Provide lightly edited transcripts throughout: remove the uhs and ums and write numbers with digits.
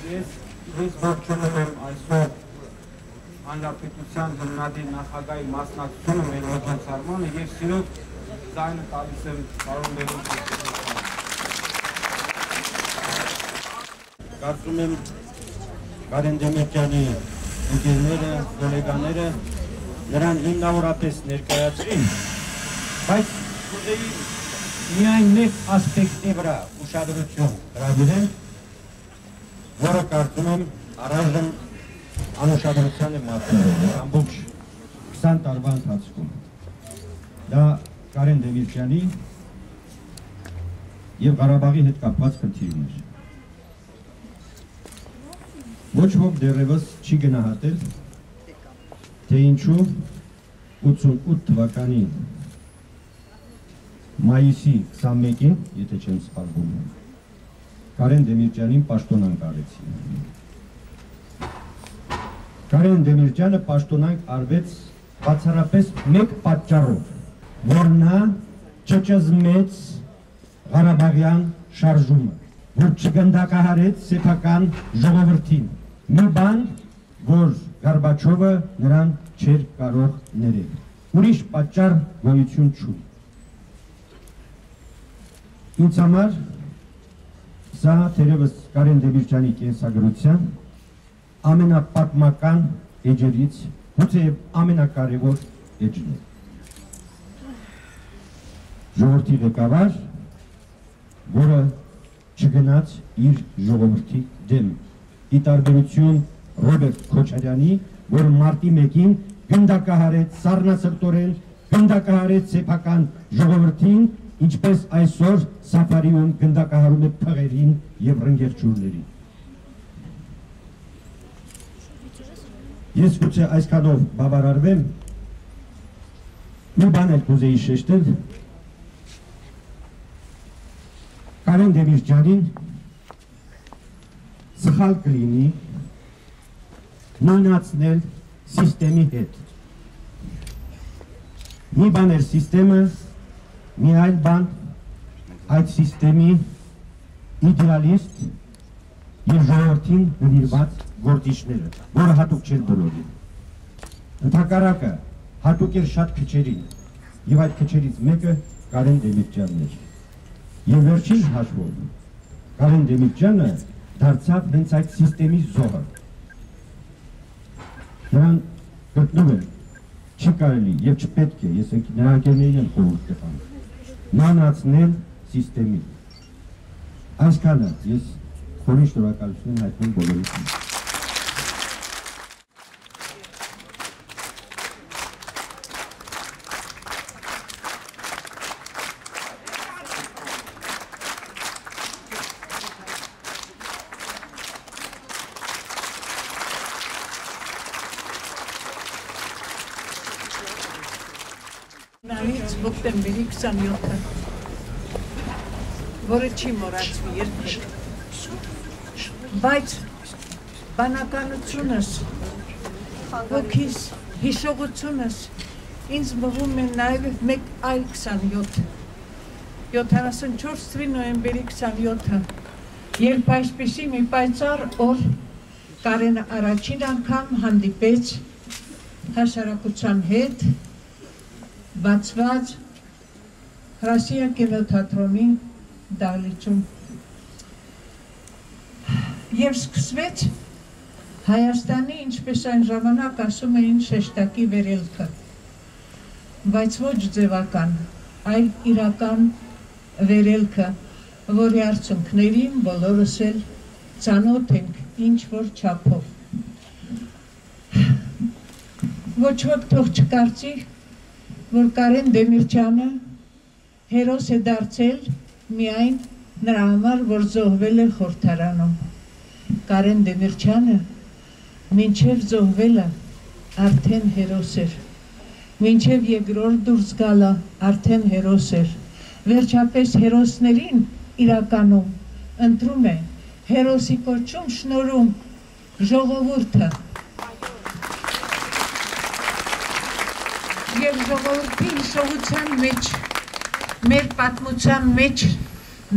Ես ողջունում եմ այսօր Հանրապետության հիմնադիր նախագահի մասնակցությունը մեր հոդվածարմանը եւ սիրով ձայնը տալիս եմ պարոն Բերդյանը։ Կարծում եմ Կարեն Դեմիրճյանի ընկերները, գոլեգաները նրան հիմնավորապես ներկայացրին, բայց կուզեի միայն մեկ ասպեկտի վրա ուշադրություն հրավիրել, որը կարծում եմ առայժմ անուշադրության է մատնվել ամբողջ 20 տարվա ընթացքում։ Դա Կարեն Դեմիրճյանի և Ղարաբաղի հետ կապված խնդիրն էր։ Ոչ ոք դեռևս չի գնահատել, թե ինչու 88 թվականի մայիսի 21-ին, եթե չեմ սխալվում, Կարեն Դեմիրճյանին պաշտոնանկ արեցին։ Կարեն Դեմիրճյանը պաշտոնանկ արվեց բացառապես մեկ պատճառով, որ նա չճզմեց Ղարաբաղյան շարժումը, որ չգնդակահարեց սեփական ժողովրդին, մի բան, որ Գորբաչովը նրան չէր կարող ներել։ Ուրիշ պատճառ գոյություն չունի։ Ինձ համար սա թերևս Կարեն Դեմիրճյանի կենսագրության ամենապատմական էջերից, գուցեև ամենակարևոր էջն է։ Ժողովրդի ղեկավար, որը չգնաց իր ժողովրդի դեմ, ի տարբերություն Ռոբերտ Քոչարյանի, որ մարտի 1-ին գնդակահարեց սառնասրտորեն, գնդակահարեց սեփական ժողովրդին, ինչպես այսօր Սաֆարիում գնդակահարում է փղերին և ռնգեղջյուրներին։ Ես գուցե այսքանով բավարարվեմ, մի բան էլ կուզեի շեշտել, Կարեն Դեմիրճյանին սխալ կլինի նույնացնել սիստեմի հետ։ Մի բան էր սիստեմը, մի այլ բան այդ սիստեմի իդեալիստ և ժողովրդին նվիրված գործիչները, որը հատուկ չէր բոլորին։ Ընդհակառակը հատուկ էր շատ քչերին, և այդ քչերից մեկը Կարեն Դեմիրճյանն էր։ Եվ վերջին հաշվով Կարեն Դեմիրճյանը դարձավ հենց այդ սիստեմի զոհը։ Նրան գտնում եմ, չի կարելի և չպետք է, ես նրա ընկերներին եմ խորհուրդ կտամ, մանրացնել սիստեմին։ Այսքանը ես խորին շնորհակալություն եմ հայտնում բոլորիս։ Հոկտեմբերի 27-ը, որը չի մոռացվի երբեք, բայց բանականությունս, ոգիս, հիշողությունս ինձ մղում է նաև մեկ այլ 27, 74 թվականի նոյեմբերի 27-ը, երբ այսպիսի մի պայծառ օր Կարենը առաջին անգամ հանդիպեց հասարակության հետ բացված Ռասիա կինոթատրոնի դահլիճում և սկսվեց Հայաստանի, ինչպես այն ժամանակ ասում էին, շեշտակի վերելքը, բայց ոչ ձևական, այլ իրական վերելքը, որի արդյունքներին բոլորս էլ ծանոթ ենք ինչ-որ չափով։ Ոչ ոք թող չկարծի, որ Կարեն Դեմիրճյանը հերոս է դարձել միայն նրա համար, որ զոհվել է խորհրդարանում։ Կարեն Դեմիրճյանը մինչև զոհվելը արդեն հերոս էր, մինչև երկրորդ դուրս գալը արդեն հերոս էր, վերջապես հերոսներին իրականում ընտրում է հերոսի կոչում շնորհում ժողովուրդը և ժողովրդի հիշողության մեջ, մեր պատմության մեջ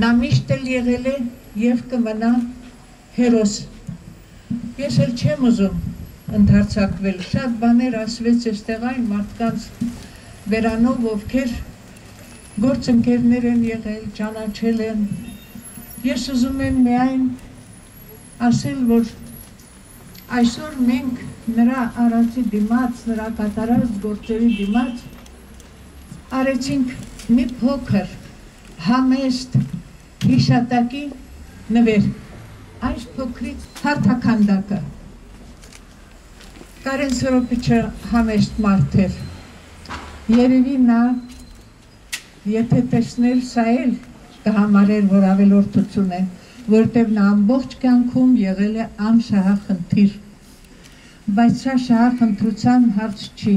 նա միշտ էլ եղել է և կմնա հերոս, Ես էլ չեմ ուզում ընդարձակվել, շատ բաներ ասվեց այստեղ այն մարդկանց վերանով, ովքեր գործընկերներ են եղել, ճանաչել են։ Ես ուզում եմ միայն ասել, որ այսօր մենք նրա արածի դիմաց, նրա կատարած գործերի դիմաց արեցինք մի փոքր համեստ հիշատակի նվեր, այս փոքրից հարթաքանդակը։ Կարեն Սորոպիչը համեստ մարդ էր, երևի նա, եթե տեսնել սա էլ կհամարեր, որ ավելորդություն է, որտև նա ամբողջ կյանքում եղել է անշահախնդիր, բայց սա շահախնդրության հարց չի։